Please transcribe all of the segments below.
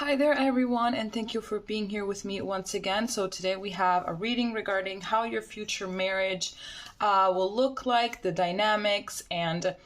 Hi there everyone, and thank you for being here with me once again. So today we have a reading regarding how your future marriage will look like, the dynamics, and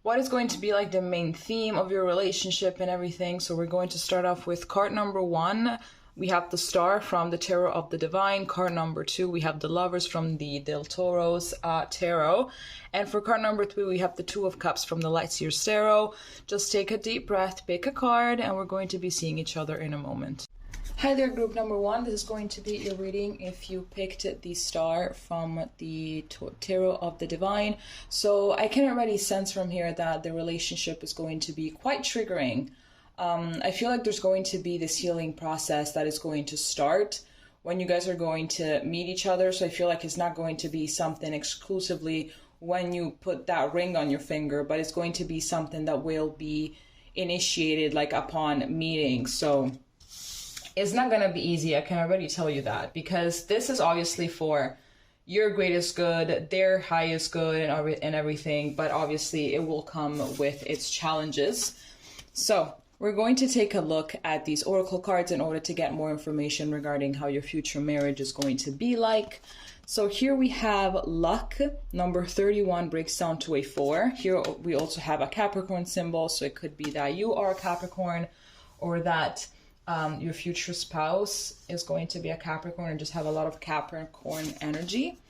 what is going to be like the main theme of your relationship and everything. So we're going to start off with card number 1. We have the Star from the Tarot of the Divine. Card number 2, we have the Lovers from the Del Toro's Tarot. And for card number 3, we have the Two of Cups from the Light Seers Tarot. Just take a deep breath, pick a card, and we're going to be seeing each other in a moment. Hi there, group number 1. This is going to be your reading if you picked the Star from the Tarot of the Divine. So I can already sense from here that the relationship is going to be quite triggering. I feel like there's going to be this healing process that is going to start when you guys are going to meet each other. So I feel like it's not going to be something exclusively when you put that ring on your finger, but it's going to be something that will be initiated like upon meeting. So it's not going to be easy. I can already tell you that, because this is obviously for your greatest good, their highest good, and everything. But obviously it will come with its challenges. So we're going to take a look at these oracle cards in order to get more information regarding how your future marriage is going to be like. So here we have luck. Number 31 breaks down to a 4. Here we also have a Capricorn symbol. So it could be that you are a Capricorn, or that your future spouse is going to be a Capricorn and just have a lot of Capricorn energy.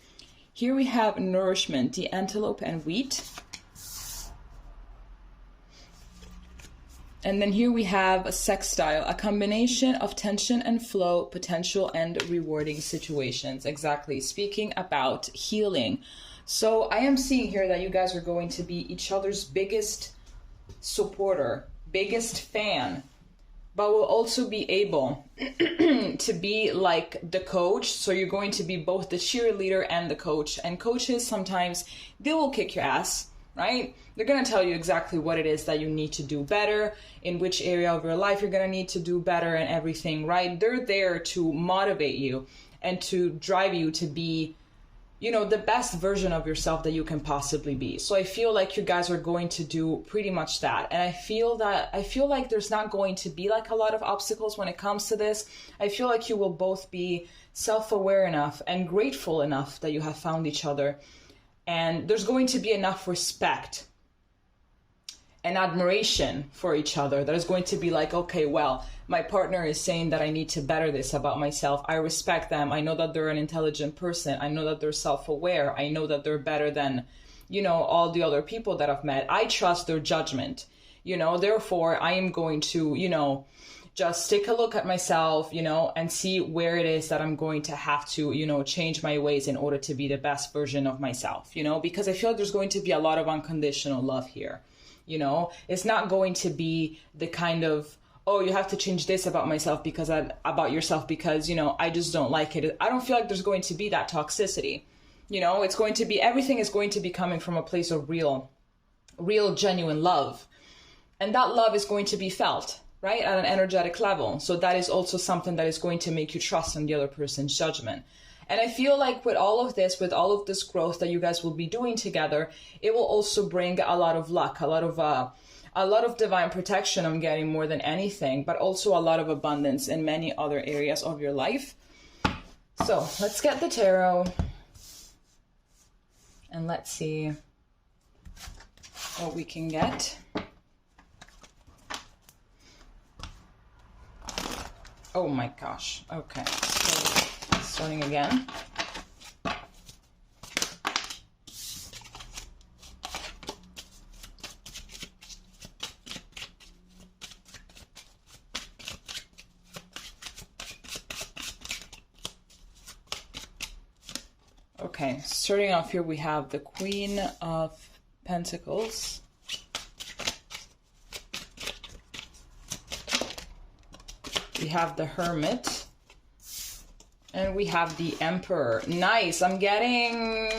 Here we have nourishment, the antelope and wheat. And then here we have a sextile, a combination of tension and flow, potential and rewarding situations. Exactly, speaking about healing. So I am seeing here that you guys are going to be each other's biggest supporter, biggest fan, but will also be able to be like the coach. So you're going to be both the cheerleader and the coach. And coaches, sometimes they will kick your ass, right? They're going to tell you exactly what it is that you need to do better, in which area of your life you're going to need to do better and everything, right? They're there to motivate you and to drive you to be, you know, the best version of yourself that you can possibly be. So I feel like you guys are going to do pretty much that. And I feel like there's not going to be like a lot of obstacles when it comes to this. I feel like you will both be self-aware enough and grateful enough that you have found each other. And there's going to be enough respect and admiration for each other that is going to be like, okay, well, my partner is saying that I need to better this about myself. I respect them. I know that they're an intelligent person. I know that they're self-aware. I know that they're better than, you know, all the other people that I've met. I trust their judgment, you know, therefore I am going to, you know, just take a look at myself, you know, and see where it is that I'm going to have to, you know, change my ways in order to be the best version of myself, you know, because I feel like there's going to be a lot of unconditional love here. You know, it's not going to be the kind of, oh, you have to change this about myself because about yourself because, you know, I just don't like it. I don't feel like there's going to be that toxicity. You know, it's going to be, everything is going to be coming from a place of real, genuine love. And that love is going to be felt, right, at an energetic level. So that is also something that is going to make you trust in the other person's judgment. And I feel like with all of this growth that you guys will be doing together, it will also bring a lot of luck, a lot of divine protection, I'm getting, more than anything, but also a lot of abundance in many other areas of your life. So let's get the tarot and let's see what we can get. Oh my gosh. Okay. So starting again. Okay, starting off here we have the Queen of Pentacles. We have the Hermit. And we have the Emperor. Nice. I'm getting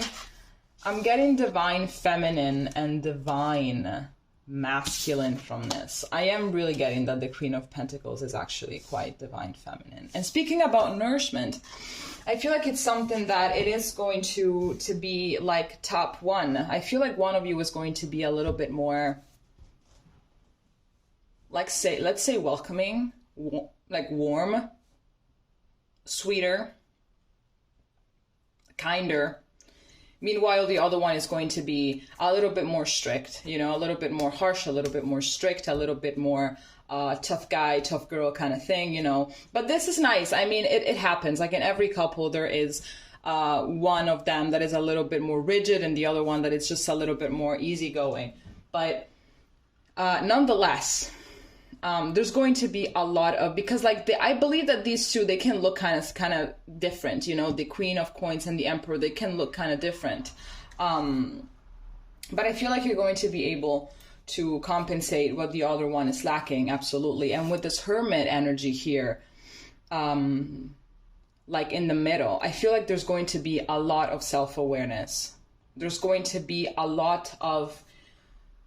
divine feminine and divine masculine from this. I am really getting that the Queen of Pentacles is actually quite divine feminine. And speaking about nourishment, I feel like it's something that it is going to be like top one. I feel like one of you is going to be a little bit more, like, let's say welcoming like warm, sweeter, kinder. Meanwhile, the other one is going to be a little bit more strict, you know, a little bit more harsh, a little bit more strict, a little bit more tough guy, tough girl kind of thing, you know. But this is nice. I mean, it happens. Like in every couple, there is one of them that is a little bit more rigid and the other one that is just a little bit more easygoing. But nonetheless, there's going to be a lot of, because like I believe that these two, they can look kind of different, you know, the Queen of Coins and the Emperor, they can look kind of different. But I feel like you're going to be able to compensate what the other one is lacking, absolutely. And with this Hermit energy here, like in the middle, I feel like there's going to be a lot of self-awareness. There's going to be a lot of,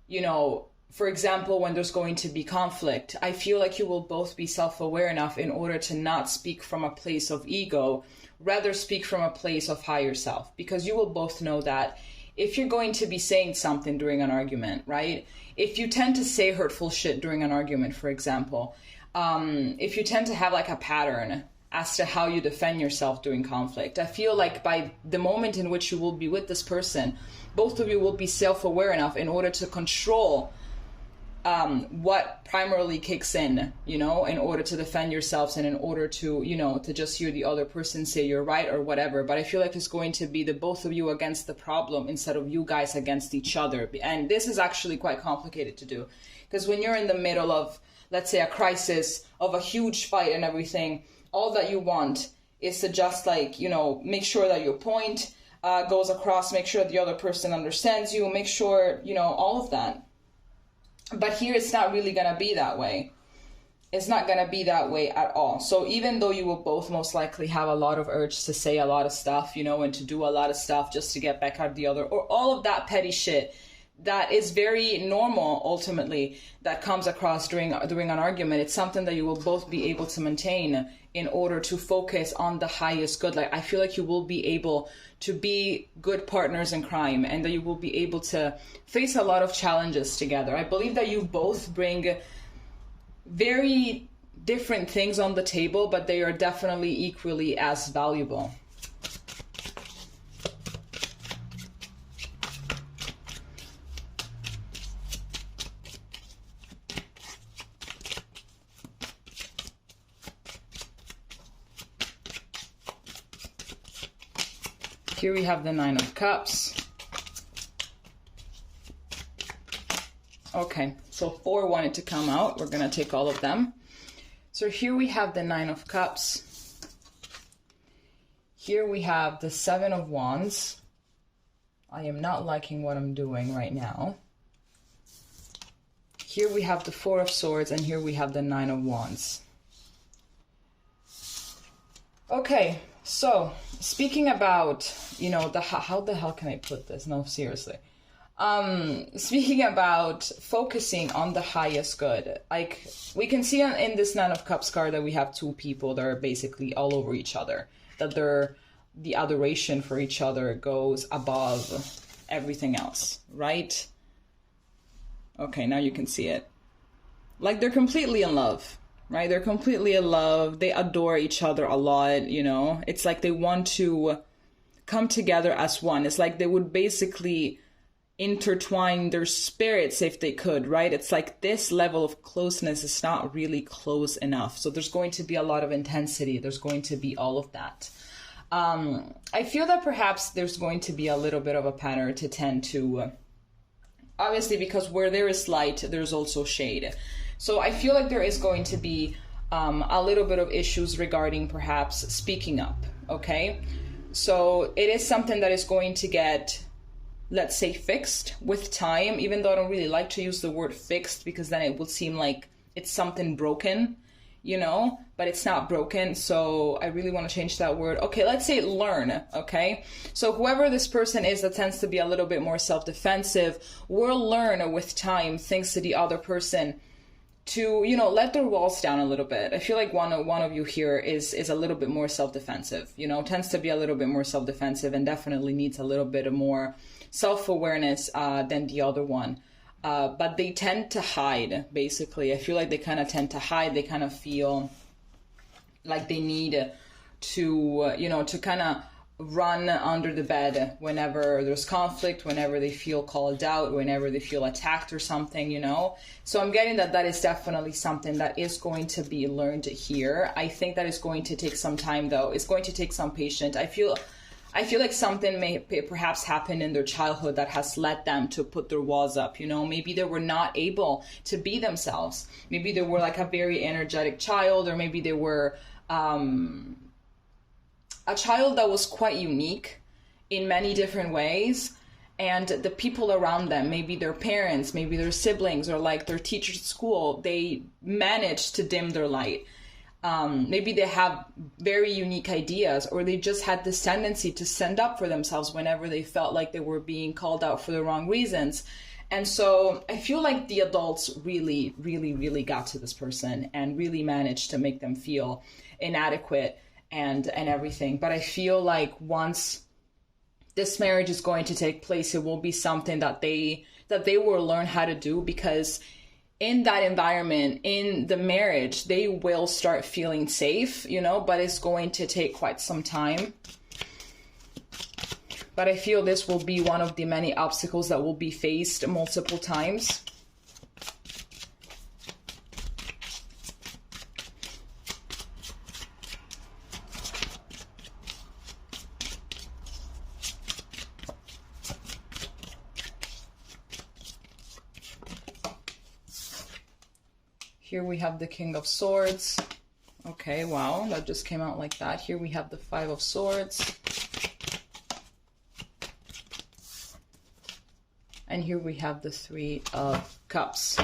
you know, for example, when there's going to be conflict, I feel like you will both be self-aware enough in order to not speak from a place of ego, rather speak from a place of higher self, because you will both know that if you're going to be saying something during an argument, right? If you tend to say hurtful shit during an argument, for example, if you tend to have like a pattern as to how you defend yourself during conflict, I feel like by the moment in which you will be with this person, both of you will be self-aware enough in order to control what primarily kicks in, you know, in order to defend yourselves and in order to, you know, to just hear the other person say you're right or whatever. But I feel like it's going to be the both of you against the problem instead of you guys against each other. And this is actually quite complicated to do, because when you're in the middle of, let's say, a crisis of a huge fight and everything, all that you want is to just like, you know, make sure that your point goes across, make sure the other person understands you, make sure, you know, all of that. But here it's not really going to be that way. It's not going to be that way at all. So even though you will both most likely have a lot of urge to say a lot of stuff, you know, and to do a lot of stuff just to get back at the other, or all of that petty shit that is very normal ultimately that comes across during an argument, it's something that you will both be able to maintain in order to focus on the highest good. Like I feel like you will be able to be good partners in crime and that you will be able to face a lot of challenges together. I believe that you both bring very different things on the table, but they are definitely equally as valuable. Here we have the Nine of Cups. Okay, so 4 wanted to come out. We're going to take all of them. So here we have the Nine of Cups. Here we have the Seven of Wands. I am not liking what I'm doing right now. Here we have the Four of Swords, and here we have the Nine of Wands. Okay, so speaking about, you know, how the hell can I put this? No, seriously. Speaking about focusing on the highest good, like we can see in this Nine of Cups card that we have two people that are basically all over each other, that the adoration for each other goes above everything else, right? Okay, now you can see it. Like they're completely in love, right? They're completely in love. They adore each other a lot, you know? It's like they want to come together as one. It's like they would basically intertwine their spirits if they could, right? It's like this level of closeness is not really close enough. So there's going to be a lot of intensity. There's going to be all of that. I feel that perhaps there's going to be a little bit of a pattern to tend to, obviously, because where there is light, there's also shade. So I feel like there is going to be a little bit of issues regarding perhaps speaking up, okay? So it is something that is going to get, let's say, fixed with time, even though I don't really like to use the word fixed because then it would seem like it's something broken, you know, but it's not broken. So I really want to change that word. Okay, let's say learn, okay? So whoever this person is that tends to be a little bit more self-defensive will learn with time, thanks to the other person, to, you know, let their walls down a little bit. I feel like one of you here is a little bit more self-defensive, you know, tends to be a little bit more self-defensive and definitely needs a little bit of more self-awareness than the other one. but they tend to hide, basically. I feel like they kind of tend to hide. They kind of feel like they need to, to kind of run under the bed whenever there's conflict, whenever they feel called out, whenever they feel attacked or something, So I'm getting that is definitely something that is going to be learned here. I think that is going to take some time, though. It's going to take some patience. I feel like something may perhaps happen in their childhood that has led them to put their walls up, Maybe they were not able to be themselves. Maybe they were like a very energetic child, or maybe they were a child that was quite unique in many different ways. And the people around them, maybe their parents, maybe their siblings, or like their teachers at school, they managed to dim their light. Maybe they have very unique ideas, or they just had this tendency to stand up for themselves whenever they felt like they were being called out for the wrong reasons. And so I feel like the adults really, really, really got to this person and really managed to make them feel inadequate and everything. But I feel like once this marriage is going to take place, it will be something that they will learn how to do, because in that environment, in the marriage, they will start feeling safe, but it's going to take quite some time. But I feel this will be one of the many obstacles that will be faced multiple times. Here we have the King of Swords. Okay, wow, that just came out like that. Here we have the Five of Swords. And here we have the Three of Cups.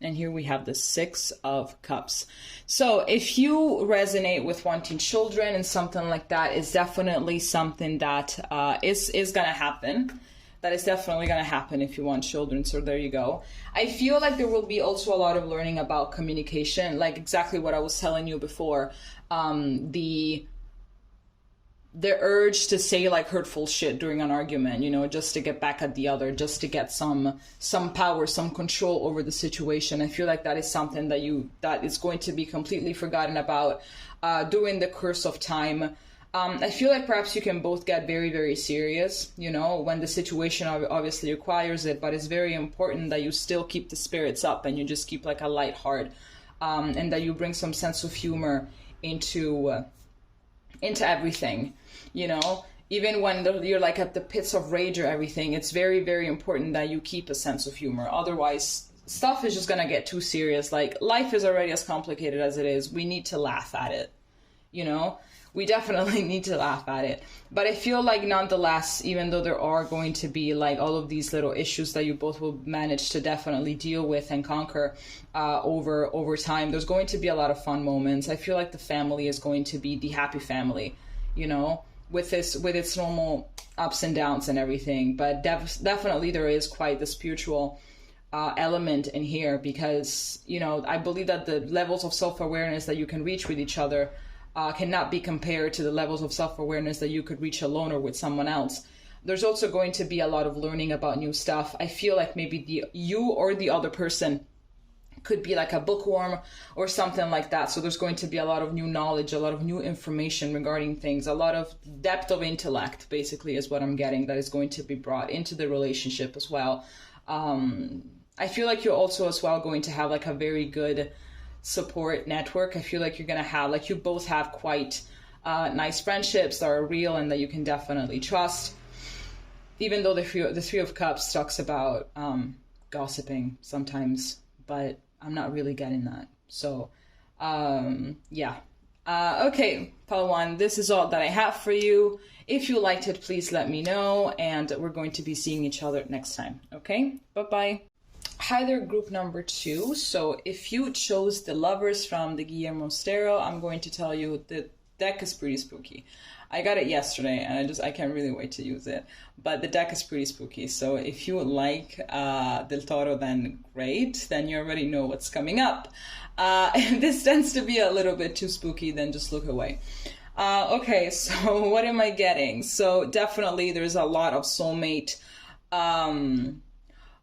And here we have the Six of Cups. So if you resonate with wanting children and something like that, is definitely something that is going to happen. That is definitely going to happen if you want children. So there you go. I feel like there will be also a lot of learning about communication, like exactly what I was telling you before. The urge to say like hurtful shit during an argument, just to get back at the other, just to get some power, some control over the situation. I feel like that is something that is going to be completely forgotten about during the course of time. I feel like perhaps you can both get very, very serious, when the situation obviously requires it, but it's very important that you still keep the spirits up and you just keep like a light heart, and that you bring some sense of humor into everything, even when you're like at the pits of rage or everything. It's very, very important that you keep a sense of humor. Otherwise, stuff is just going to get too serious. Like, life is already as complicated as it is. We need to laugh at it, We definitely need to laugh at it. But I feel like nonetheless, even though there are going to be like all of these little issues that you both will manage to definitely deal with and conquer over time, there's going to be a lot of fun moments. I feel like the family is going to be the happy family, with its normal ups and downs and everything. But definitely there is quite the spiritual element in here, because, I believe that the levels of self-awareness that you can reach with each other cannot be compared to the levels of self-awareness that you could reach alone or with someone else. There's also going to be a lot of learning about new stuff. I feel like maybe you or the other person could be like a bookworm or something like that. So there's going to be a lot of new knowledge, a lot of new information regarding things, a lot of depth of intellect, basically, is what I'm getting, that is going to be brought into the relationship as well. I feel like you're also as well going to have like a very good support network. I feel like you're going to have, like, you both have quite nice friendships that are real and that you can definitely trust. Even though the Three of Cups talks about gossiping sometimes, but I'm not really getting that. So, yeah. Okay, Palawan, this is all that I have for you. If you liked it, please let me know, and we're going to be seeing each other next time. Okay, bye-bye. Hi there, group number 2. So if you chose the Lovers from the Guillermo Stero, I'm going to tell you the deck is pretty spooky. I got it yesterday and I can't really wait to use it. But the deck is pretty spooky. So if you like Del Toro, then great. Then you already know what's coming up. If this tends to be a little bit too spooky, then just look away. Okay, so what am I getting? So definitely there's a lot of soulmate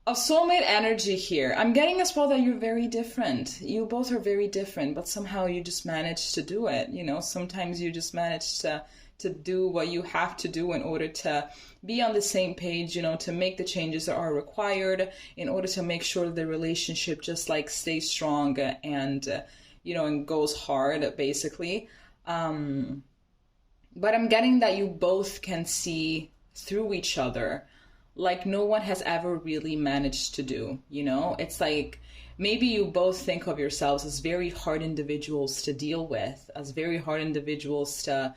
A soulmate energy here. I'm getting as well that you're very different. You both are very different, but somehow you just manage to do it. You know, sometimes you just manage to do what you have to do in order to be on the same page, you know, to make the changes that are required in order to make sure that the relationship just like stays strong and, you know, and goes hard, basically. But I'm getting that you both can see through each other like no one has ever really managed to do, you know? It's like maybe you both think of yourselves as very hard individuals to deal with, as very hard individuals to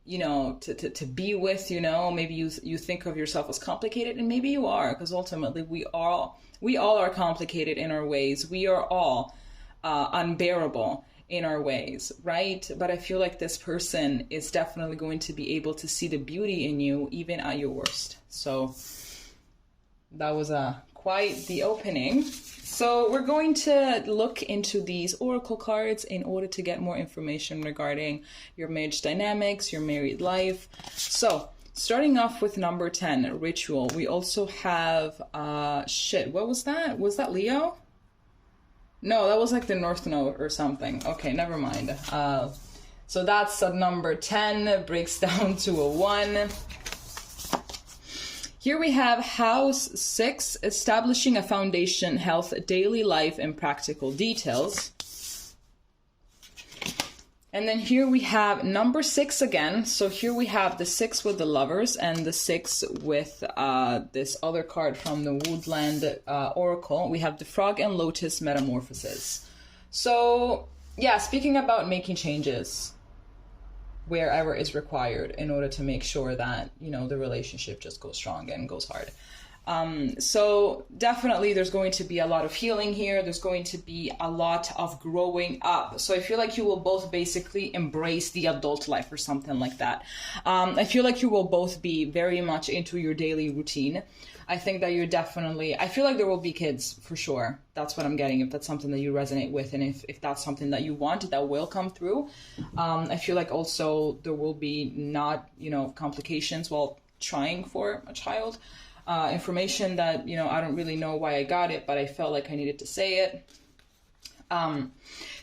you know, to be with, you know? Maybe you think of yourself as complicated, and maybe you are, because ultimately we all are complicated in our ways. We are all unbearable in our ways, right? But I feel like this person is definitely going to be able to see the beauty in you even at your worst. So that was quite the opening. So we're going to look into these oracle cards in order to get more information regarding your marriage dynamics, your married life. So starting off with number 10, ritual. We also have, what was that? Was that Leo? No, that was like the North Node or something. Okay, never mind. So that's a number 10, breaks down to a 1. Here we have house 6, establishing a foundation, health, daily life, and practical details. And then here we have number 6 again. So here we have the 6 with the lovers and the 6 with this other card from the Woodland Oracle. We have the frog and lotus metamorphosis. So yeah, speaking about making changes wherever is required in order to make sure that, you know, the relationship just goes strong and goes hard. So definitely there's going to be a lot of healing here. There's going to be a lot of growing up. So I feel like you will both basically embrace the adult life or something like that. I feel like you will both be very much into your daily routine. I think that you're definitely, I feel like there will be kids for sure. That's what I'm getting, if that's something that you resonate with, and if that's something that you want, that will come through. I feel like also there will be not, you know, complications while trying for a child. Information that, you know, I don't really know why I got it, but I felt like I needed to say it.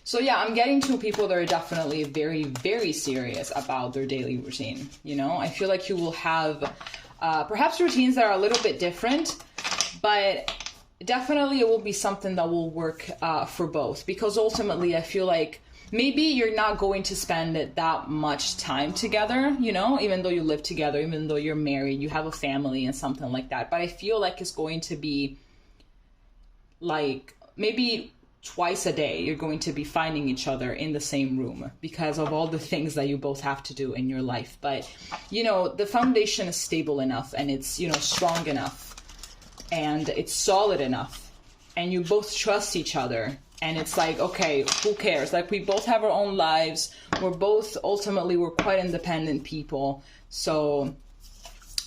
So yeah, I'm getting to people that are definitely very, very serious about their daily routine. You know, I feel like you will have perhaps routines that are a little bit different, but definitely it will be something that will work for both, because ultimately I feel like maybe you're not going to spend that much time together, you know, even though you live together, even though you're married, you have a family and something like that. But I feel like it's going to be like maybe twice a day you're going to be finding each other in the same room because of all the things that you both have to do in your life. But, you know, the foundation is stable enough, and it's, you know, strong enough, and it's solid enough, and you both trust each other. And it's like, okay, who cares? Like, we both have our own lives. We're quite independent people. So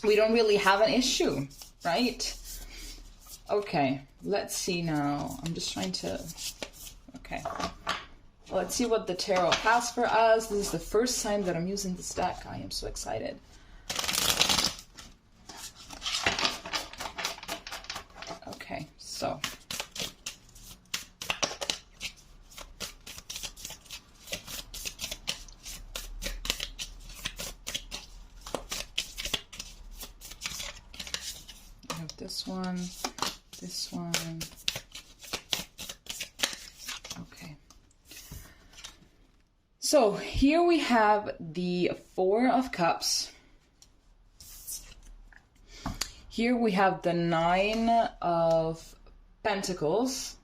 we don't really have an issue, right? Okay, let's see now. I'm just trying to, okay. Let's see what the tarot has for us. This is the first time that I'm using this deck. I am so excited. Okay, so. This one. Okay. So here we have the 4 of Cups. Here we have the 9 of Pentacles.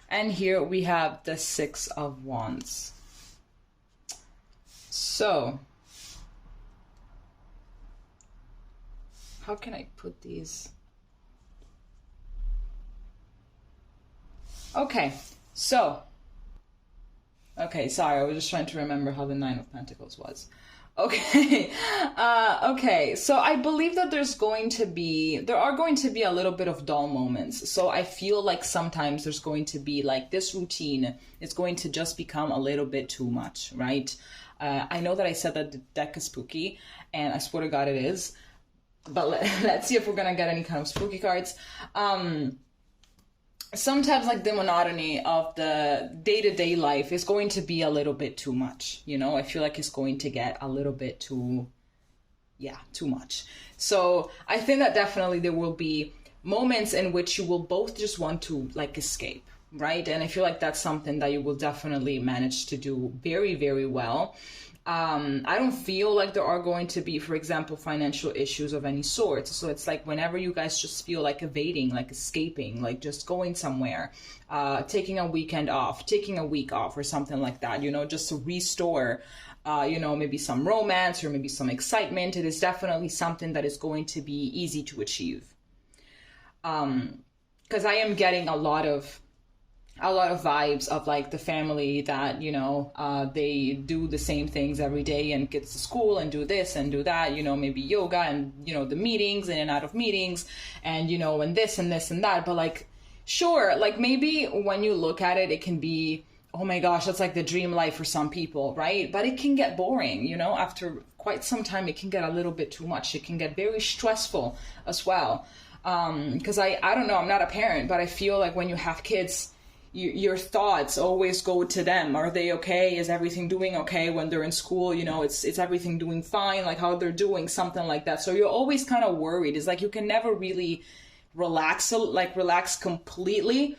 And here we have the 6 of Wands. So how can I put these? Okay, so, okay, sorry, I was just trying to remember how the 9 of Pentacles was. Okay, okay, so I believe that there are going to be a little bit of dull moments. So I feel like sometimes there's going to be like this routine is going to just become a little bit too much, right? I know that I said that the deck is spooky, and I swear to God it is. But let's see if we're gonna get any kind of spooky cards. Sometimes like the monotony of the day-to-day life is going to be a little bit too much, you know. I feel like it's going to get a little bit too much. So I think that definitely there will be moments in which you will both just want to like escape, right? And I feel like that's something that you will definitely manage to do very, very well. I don't feel like there are going to be, for example, financial issues of any sort. So it's like whenever you guys just feel like evading, like escaping, like just going somewhere, taking a weekend off, taking a week off or something like that, you know, just to restore, you know, maybe some romance or maybe some excitement. It is definitely something that is going to be easy to achieve. Because I am getting a lot of vibes of like the family that, you know, they do the same things every day and get to school and do this and do that, you know, maybe yoga and, you know, the meetings in and out of meetings and, you know, and this and this and that. But like, sure, like maybe when you look at it, it can be, oh my gosh, that's like the dream life for some people, right? But it can get boring, you know, after quite some time, it can get a little bit too much. It can get very stressful as well. Because I don't know, I'm not a parent, but I feel like when you have kids, your thoughts always go to them. Are they okay? Is everything doing okay when they're in school? You know, it's everything doing fine, like how they're doing, something like that. So you're always kind of worried. It's like you can never really relax completely.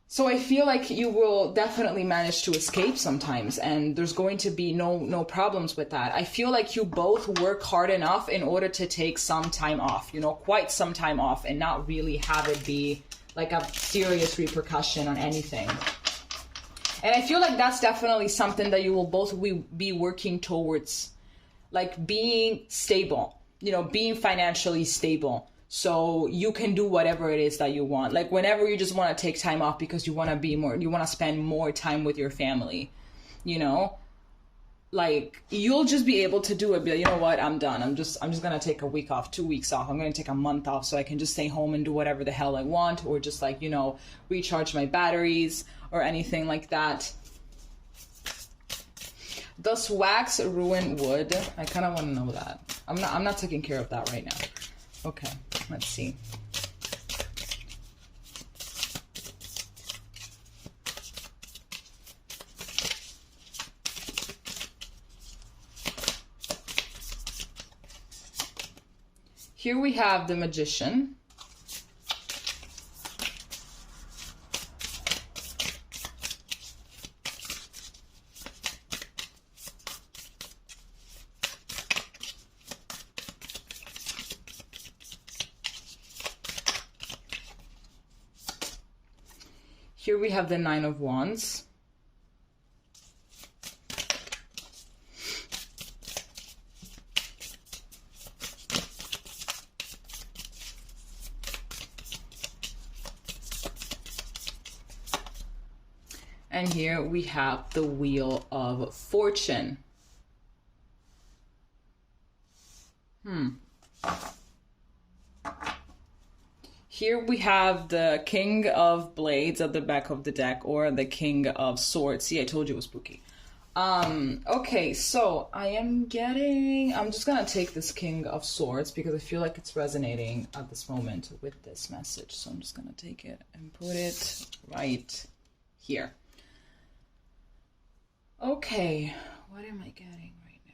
So I feel like you will definitely manage to escape sometimes, and there's going to be no problems with that. I feel like you both work hard enough in order to take some time off, you know, quite some time off, and not really have it be like a serious repercussion on anything. And I feel like that's definitely something that you will both be working towards, like being stable, you know, being financially stable. So you can do whatever it is that you want. Like whenever you just want to take time off because you want to spend more time with your family, you know, like you'll just be able to do it. Be like, you know what, I'm done. I'm just going to take a week off, 2 weeks off. I'm going to take a month off so I can just stay home and do whatever the hell I want, or just like, you know, recharge my batteries or anything like that. Does wax ruin wood? I kind of want to know that. I'm not taking care of that right now. Okay, let's see. Here we have the Magician. Here we have the Nine of Wands. And here we have the Wheel of Fortune. Here we have the King of Blades at the back of the deck, or the King of Swords. See, I told you it was spooky. Okay, so I'm just gonna take this King of Swords because I feel like it's resonating at this moment with this message. So I'm just gonna take it and put it right here. Okay, what am I getting right now?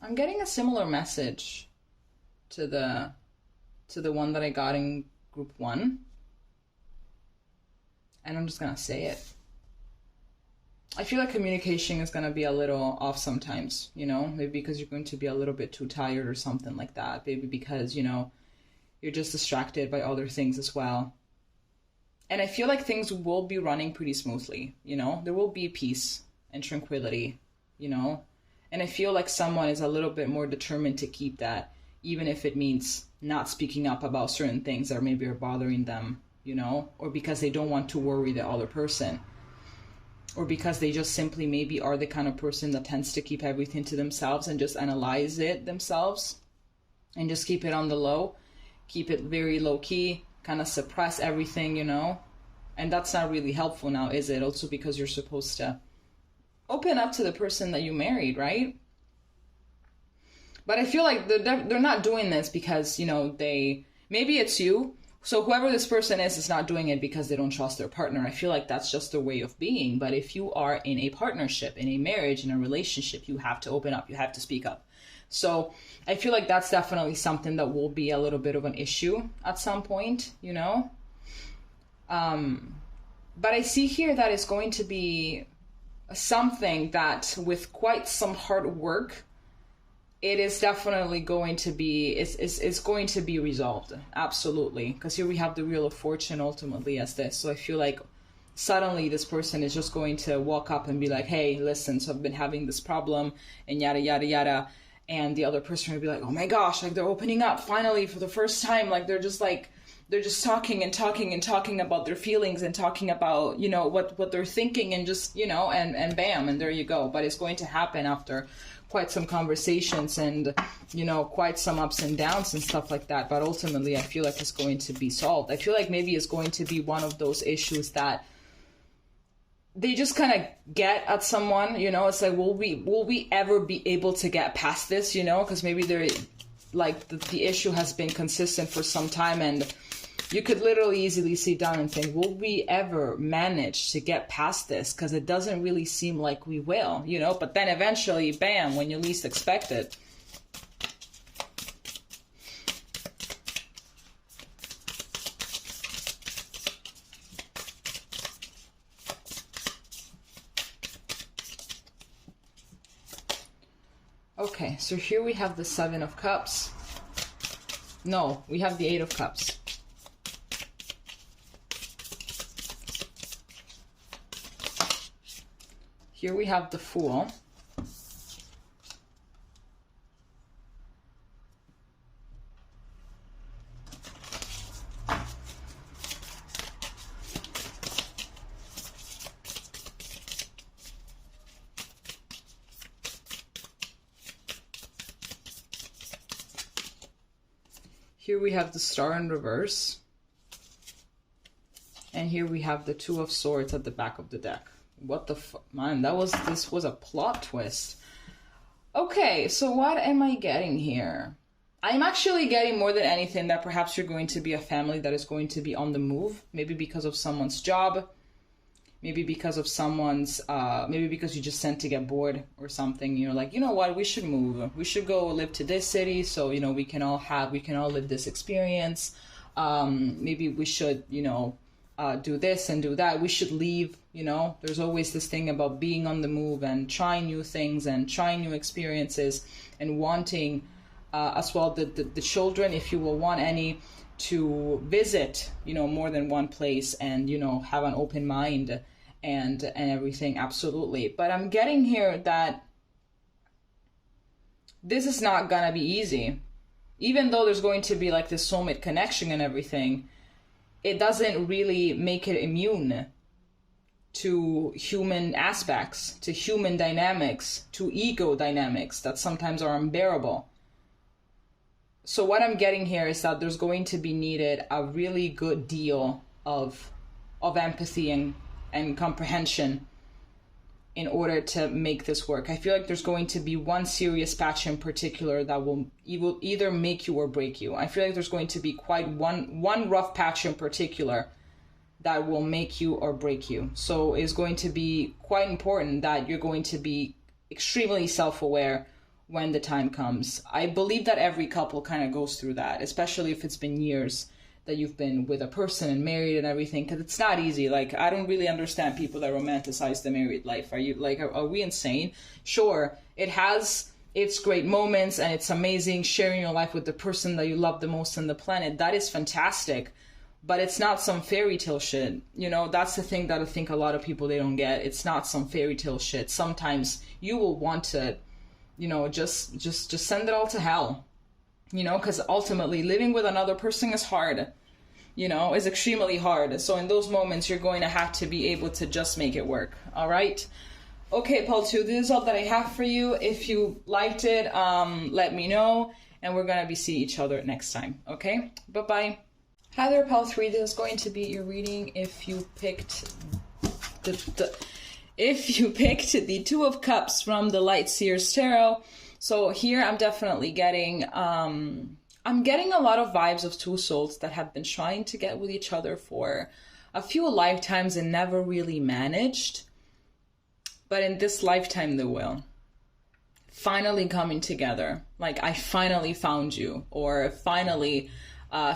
I'm getting a similar message to the one that I got in group 1. And I'm just gonna say it. I feel like communication is gonna be a little off sometimes, you know, maybe because you're going to be a little bit too tired or something like that. Maybe because, you know, you're just distracted by other things as well. And I feel like things will be running pretty smoothly, you know, there will be peace and tranquility, you know, and I feel like someone is a little bit more determined to keep that, even if it means not speaking up about certain things that maybe are bothering them, you know, or because they don't want to worry the other person, or because they just simply maybe are the kind of person that tends to keep everything to themselves and just analyze it themselves and just keep it on the low, keep it very low key, kind of suppress everything, you know, and that's not really helpful now, is it? Also because you're supposed to open up to the person that you married, right? But I feel like they're not doing this because, you know, maybe it's you. So whoever this person is not doing it because they don't trust their partner. I feel like that's just their way of being. But if you are in a partnership, in a marriage, in a relationship, you have to open up. You have to speak up. So I feel like that's definitely something that will be a little bit of an issue at some point, you know. But I see here that it's going to be something that with quite some hard work, it is definitely going to be, it's going to be resolved. Absolutely. Because here we have the Wheel of Fortune ultimately as this. So I feel like suddenly this person is just going to walk up and be like, hey, listen, so I've been having this problem and yada, yada, yada. And the other person will be like, oh my gosh, like they're opening up finally for the first time. Like they're just talking and talking and talking about their feelings and talking about, you know, what they're thinking and just, you know, and bam, and there you go. But it's going to happen after quite some conversations and, you know, quite some ups and downs and stuff like that. But ultimately, I feel like it's going to be solved. I feel like maybe it's going to be one of those issues that they just kind of get at someone, you know. It's like, will we ever be able to get past this, you know? Because maybe they're like the issue has been consistent for some time, and you could literally easily sit down and think, will we ever manage to get past this? Because it doesn't really seem like we will, you know. But then eventually, bam, when you least expect it. Okay, so here we have the Seven of Cups. No, we have the Eight of Cups. Here we have the Fool. Here we have the Star in reverse. And here we have the Two of Swords at the back of the deck. What the fuck? Man, this was a plot twist. Okay, so what am I getting here? I'm actually getting more than anything that perhaps you're going to be a family that is going to be on the move. Maybe because of someone's job. Maybe because of someone's, maybe because you just sent to get bored or something. You're like, you know what, we should move. We should go live to this city so, you know, we can all live this experience. Maybe we should, you know, do this and do that. We should leave, you know. There's always this thing about being on the move and trying new things and trying new experiences and wanting as well the children, if you will want any, to visit, you know, more than one place and, you know, have an open mind and everything. Absolutely. But I'm getting here that this is not gonna be easy. Even though there's going to be like this soulmate connection and everything, it doesn't really make it immune to human aspects, to human dynamics, to ego dynamics that sometimes are unbearable. So what I'm getting here is that there's going to be needed a really good deal of empathy and comprehension in order to make this work. I feel like there's going to be one serious patch in particular that will either make you or break you. I feel like there's going to be quite one rough patch in particular that will make you or break you. So it's going to be quite important that you're going to be extremely self-aware when the time comes. I believe that every couple kind of goes through that, especially if it's been years that you've been with a person and married and everything, because it's not easy. Like, I don't really understand people that romanticize the married life. Are we insane? Sure, it has its great moments and it's amazing sharing your life with the person that you love the most on the planet. That is fantastic, but it's not some fairy tale shit. You know, that's the thing that I think a lot of people, they don't get. It's not some fairy tale shit. Sometimes you will want to, you know, just send it all to hell, you know, because ultimately living with another person is hard, you know, is extremely hard. So in those moments, you're going to have to be able to just make it work. All right. Okay, Paul 2, this is all that I have for you. If you liked it, let me know, and we're going to be seeing each other next time. Okay. Bye-bye. Hi there, Paul 3. This is going to be your reading if you picked the Two of Cups from the Light Seers Tarot. So here I'm definitely getting, I'm getting a lot of vibes of two souls that have been trying to get with each other for a few lifetimes and never really managed. But in this lifetime, they will. Finally coming together. Like, I finally found you. Or finally,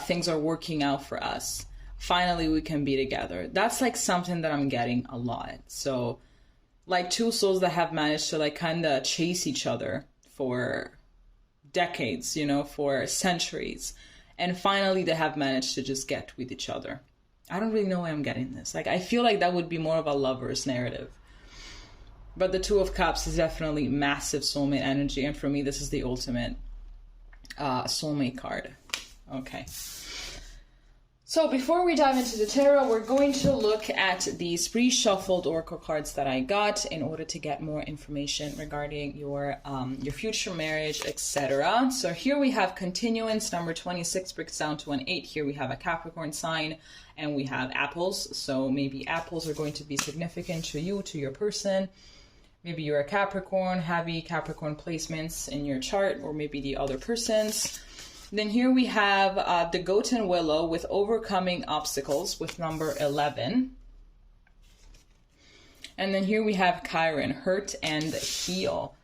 things are working out for us. Finally, we can be together. That's like something that I'm getting a lot. So, like two souls that have managed to like kind of chase each other for decades, you know, for centuries. And finally, they have managed to just get with each other. I don't really know why I'm getting this. Like, I feel like that would be more of a lover's narrative. But the Two of Cups is definitely massive soulmate energy. And for me, this is the ultimate soulmate card. Okay. So before we dive into the tarot, we're going to look at these pre-shuffled oracle cards that I got in order to get more information regarding your future marriage, etc. So here we have continuance, number 26 breaks down to an 8. Here we have a Capricorn sign, and we have apples. So maybe apples are going to be significant to you, to your person. Maybe you're a Capricorn, heavy Capricorn placements in your chart, or maybe the other person's. Then here we have the Goat and Willow with overcoming obstacles with number 11. And then here we have Chiron, hurt and heal.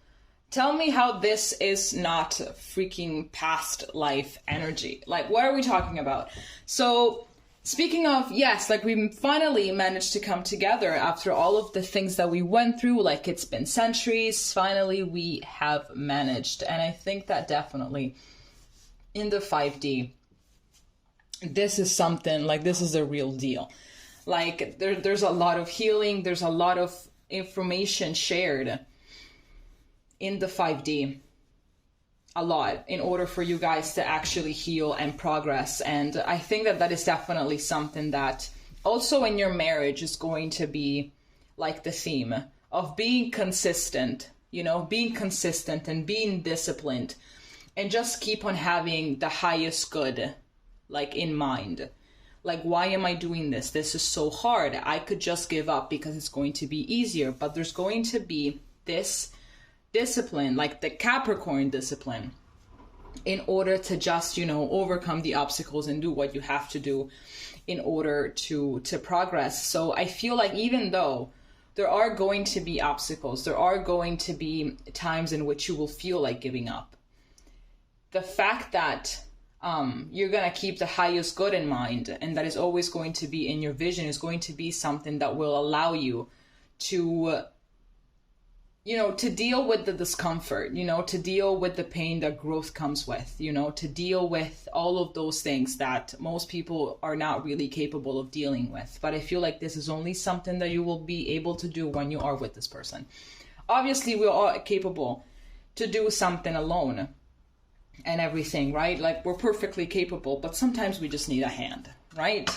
Tell me how this is not freaking past life energy. Like, what are we talking about? So speaking of, yes, like we finally managed to come together after all of the things that we went through. Like, it's been centuries. Finally, we have managed. And I think that definitely in the 5D, this is something like, this is a real deal. Like there's a lot of healing. There's a lot of information shared in the 5D. A lot in order for you guys to actually heal and progress. And I think that that is definitely something that also in your marriage is going to be like the theme of being consistent, you know, being consistent and being disciplined. And just keep on having the highest good, like, in mind. Like, why am I doing this? This is so hard. I could just give up because it's going to be easier. But there's going to be this discipline, like the Capricorn discipline, in order to just, you know, overcome the obstacles and do what you have to do in order to progress. So I feel like even though there are going to be obstacles, there are going to be times in which you will feel like giving up. The fact that you're going to keep the highest good in mind, and that is always going to be in your vision, is going to be something that will allow you to, you know, to deal with the discomfort, you know, to deal with the pain that growth comes with, you know, to deal with all of those things that most people are not really capable of dealing with. But I feel like this is only something that you will be able to do when you are with this person. Obviously, we're all capable to do something alone and everything, right? Like, we're perfectly capable, but sometimes we just need a hand, right?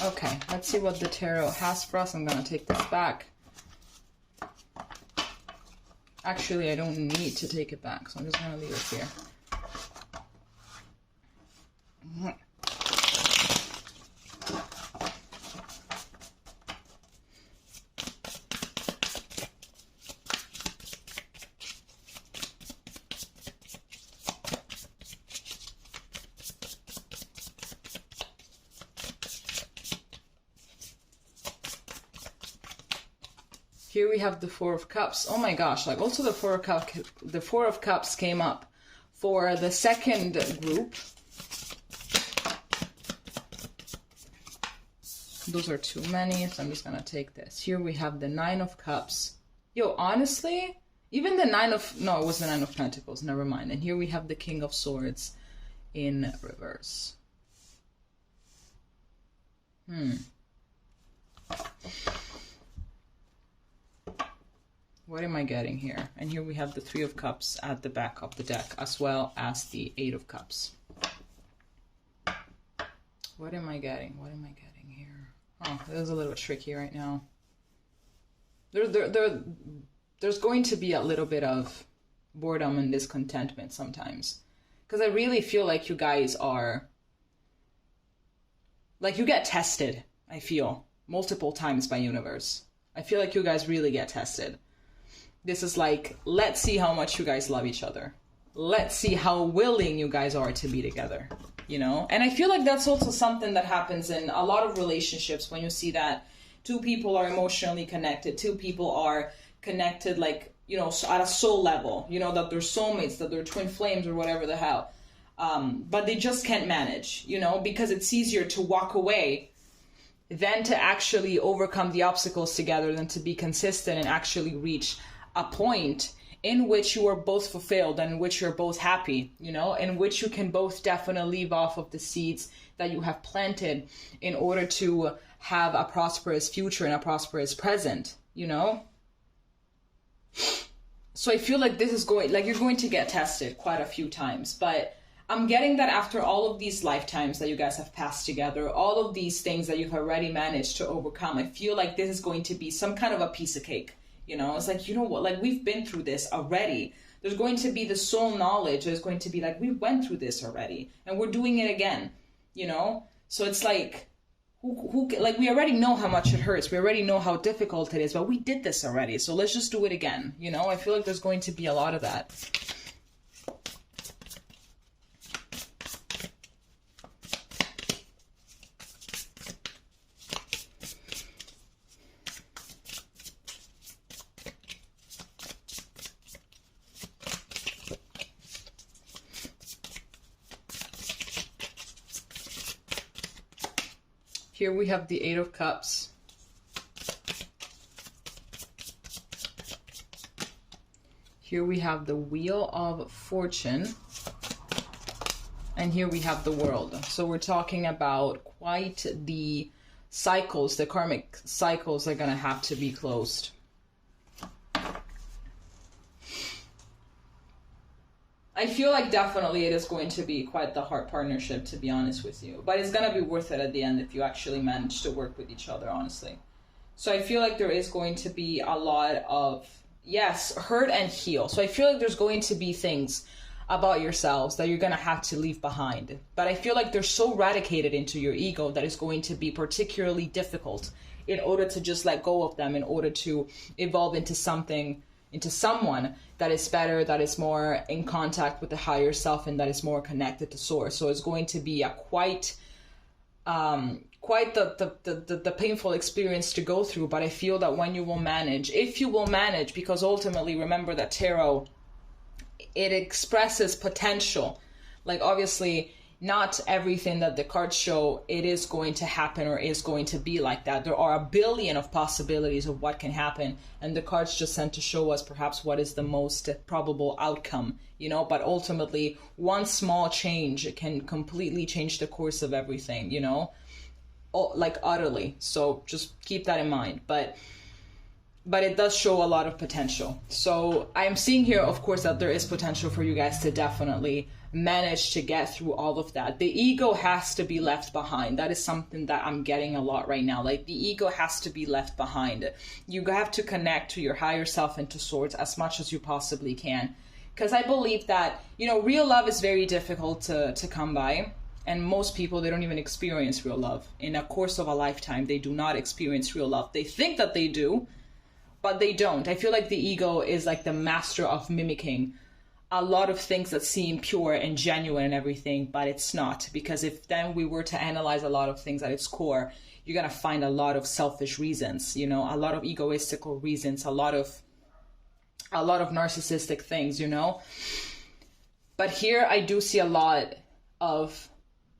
Okay, let's see what the tarot has for us. I'm gonna take this back. Actually, I don't need to take it back, so I'm just gonna leave it here. Here we have the Four of Cups. Oh my gosh, like also the Four of Cups came up for the second group. Those are too many, so I'm just gonna take this. Here we have the Nine of Cups. Yo, honestly, even the no, it was the Nine of Pentacles, never mind. And here we have the King of Swords in reverse. What am I getting here? And here we have the Three of Cups at the back of the deck, as well as the Eight of Cups. What am I getting? What am I getting here? Oh, this is a little tricky right now. There's going to be a little bit of boredom and discontentment sometimes. Because I really feel like you guys are... like, you get tested, I feel. multiple times by universe. I feel like you guys really get tested. This is like, let's see how much you guys love each other. Let's see how willing you guys are to be together, you know? And I feel like that's also something that happens in a lot of relationships when you see that two people are emotionally connected, two people are connected, like, you know, at a soul level, you know, that they're soulmates, that they're twin flames or whatever the hell. But they just can't manage, you know, because it's easier to walk away than to actually overcome the obstacles together, than to be consistent and actually reach a point in which you are both fulfilled and in which you're both happy, you know, in which you can both definitely leave off of the seeds that you have planted in order to have a prosperous future and a prosperous present, you know? So I feel like this is going, like, you're going to get tested quite a few times, but I'm getting that after all of these lifetimes that you guys have passed together, all of these things that you've already managed to overcome, I feel like this is going to be some kind of a piece of cake. You know, it's like, you know what, like, we've been through this already. There's going to be the soul knowledge. There's going to be like, we went through this already and we're doing it again, you know? So it's like, like, we already know how much it hurts. We already know how difficult it is, but we did this already. So let's just do it again. You know, I feel like there's going to be a lot of that. Here we have the Eight of Cups. Here we have the Wheel of Fortune. And here we have the World. So we're talking about quite the cycles, the karmic cycles are going to have to be closed. I feel like definitely it is going to be quite the hard partnership, to be honest with you. But it's going to be worth it at the end if you actually manage to work with each other, honestly. So I feel like there is going to be a lot of, yes, hurt and heal. So I feel like there's going to be things about yourselves that you're going to have to leave behind. But I feel like they're so radicated into your ego that it's going to be particularly difficult in order to just let go of them, in order to evolve into something, into someone that is better, that is more in contact with the higher self, and that is more connected to source. So it's going to be a quite the painful experience to go through. But I feel that when you will manage, if you will manage, because ultimately remember that tarot, it expresses potential. Like, obviously not everything that the cards show it is going to happen or is going to be like that. There are a billion of possibilities of what can happen, and the cards just tend to show us perhaps what is the most probable outcome, you know. But ultimately, one small change can completely change the course of everything, you know, like utterly. So just keep that in mind. But it does show a lot of potential. So I'm seeing here, of course, that there is potential for you guys to definitely manage to get through all of that. The ego has to be left behind. That is something that I'm getting a lot right now. Like, the ego has to be left behind. You have to connect to your higher self and to source as much as you possibly can. Because I believe that, you know, real love is very difficult to come by. And most people, they don't even experience real love. In a course of a lifetime, they do not experience real love. They think that they do, but they don't. I feel like the ego is like the master of mimicking a lot of things that seem pure and genuine and everything, but it's not. Because if then we were to analyze a lot of things at its core, you're going to find a lot of selfish reasons, you know, a lot of egoistical reasons, a lot of narcissistic things, you know. But here I do see a lot of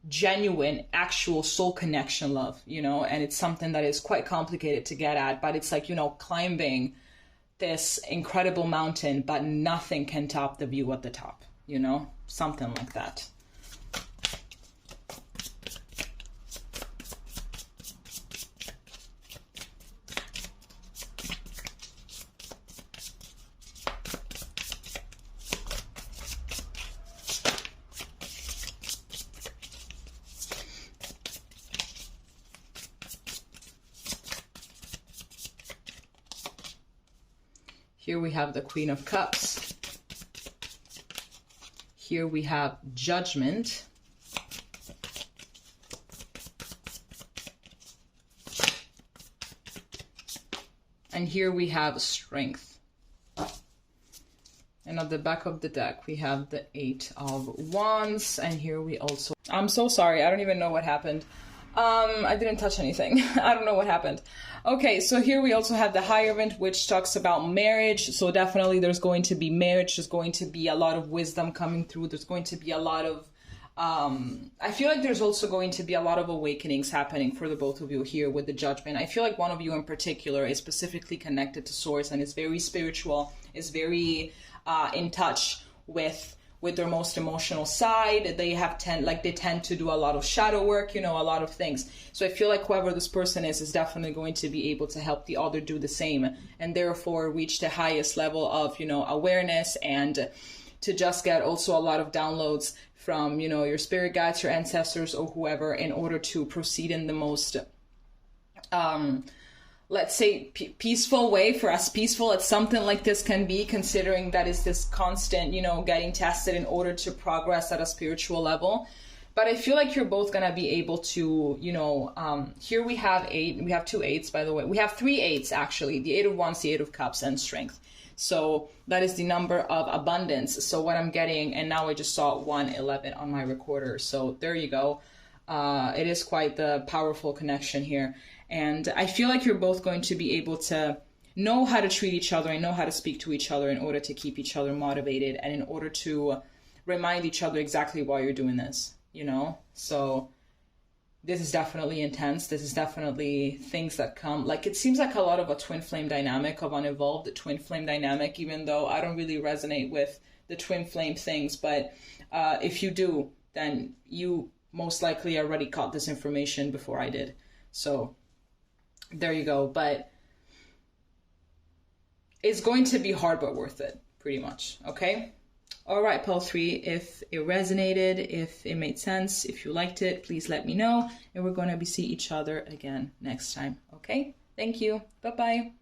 genuine, actual soul connection love, you know, and it's something that is quite complicated to get at, but it's like, you know, climbing this incredible mountain, but nothing can top the view at the top, you know, something like that. Here we have the Queen of Cups. Here we have Judgment. And here we have strength. And at the back of the deck, we have the 8 of Wands. And here we also... I'm so sorry. I don't even know what happened. I didn't touch anything. I don't know what happened. Okay, so here we also have the Hierophant, which talks about marriage. So definitely there's going to be marriage. There's going to be a lot of wisdom coming through. There's going to be a lot of... I feel like there's also going to be a lot of awakenings happening for the both of you here with the Judgment. I feel like one of you in particular is specifically connected to Source and is very spiritual, is very in touch with their most emotional side. They tend to do a lot of shadow work, you know, a lot of things. So I feel like whoever this person is definitely going to be able to help the other do the same, and therefore reach the highest level of, you know, awareness, and to just get also a lot of downloads from, you know, your spirit guides, your ancestors, or whoever, in order to proceed in the most, let's say, peaceful way, for as peaceful as something like this can be, considering that is this constant, you know, getting tested in order to progress at a spiritual level. But I feel like you're both going to be able to, you know, here we have 8, we have 2 8s, by the way. We have 3 8s, actually, the 8 of Wands, the 8 of Cups, and Strength. So that is the number of abundance. So what I'm getting, and now I just saw 111 on my recorder. So there you go. It is quite the powerful connection here. And I feel like you're both going to be able to know how to treat each other and know how to speak to each other in order to keep each other motivated and in order to remind each other exactly why you're doing this, you know? So this is definitely intense. This is definitely things that come, like, it seems like a lot of a twin flame dynamic, of unevolved twin flame dynamic, even though I don't really resonate with the twin flame things. But if you do, then you most likely already caught this information before I did. So there you go. But it's going to be hard, but worth it, pretty much. Okay. All right, Pole 3, if it resonated, if it made sense, if you liked it, please let me know. And we're going to see each other again next time. Okay? Thank you. Bye-bye.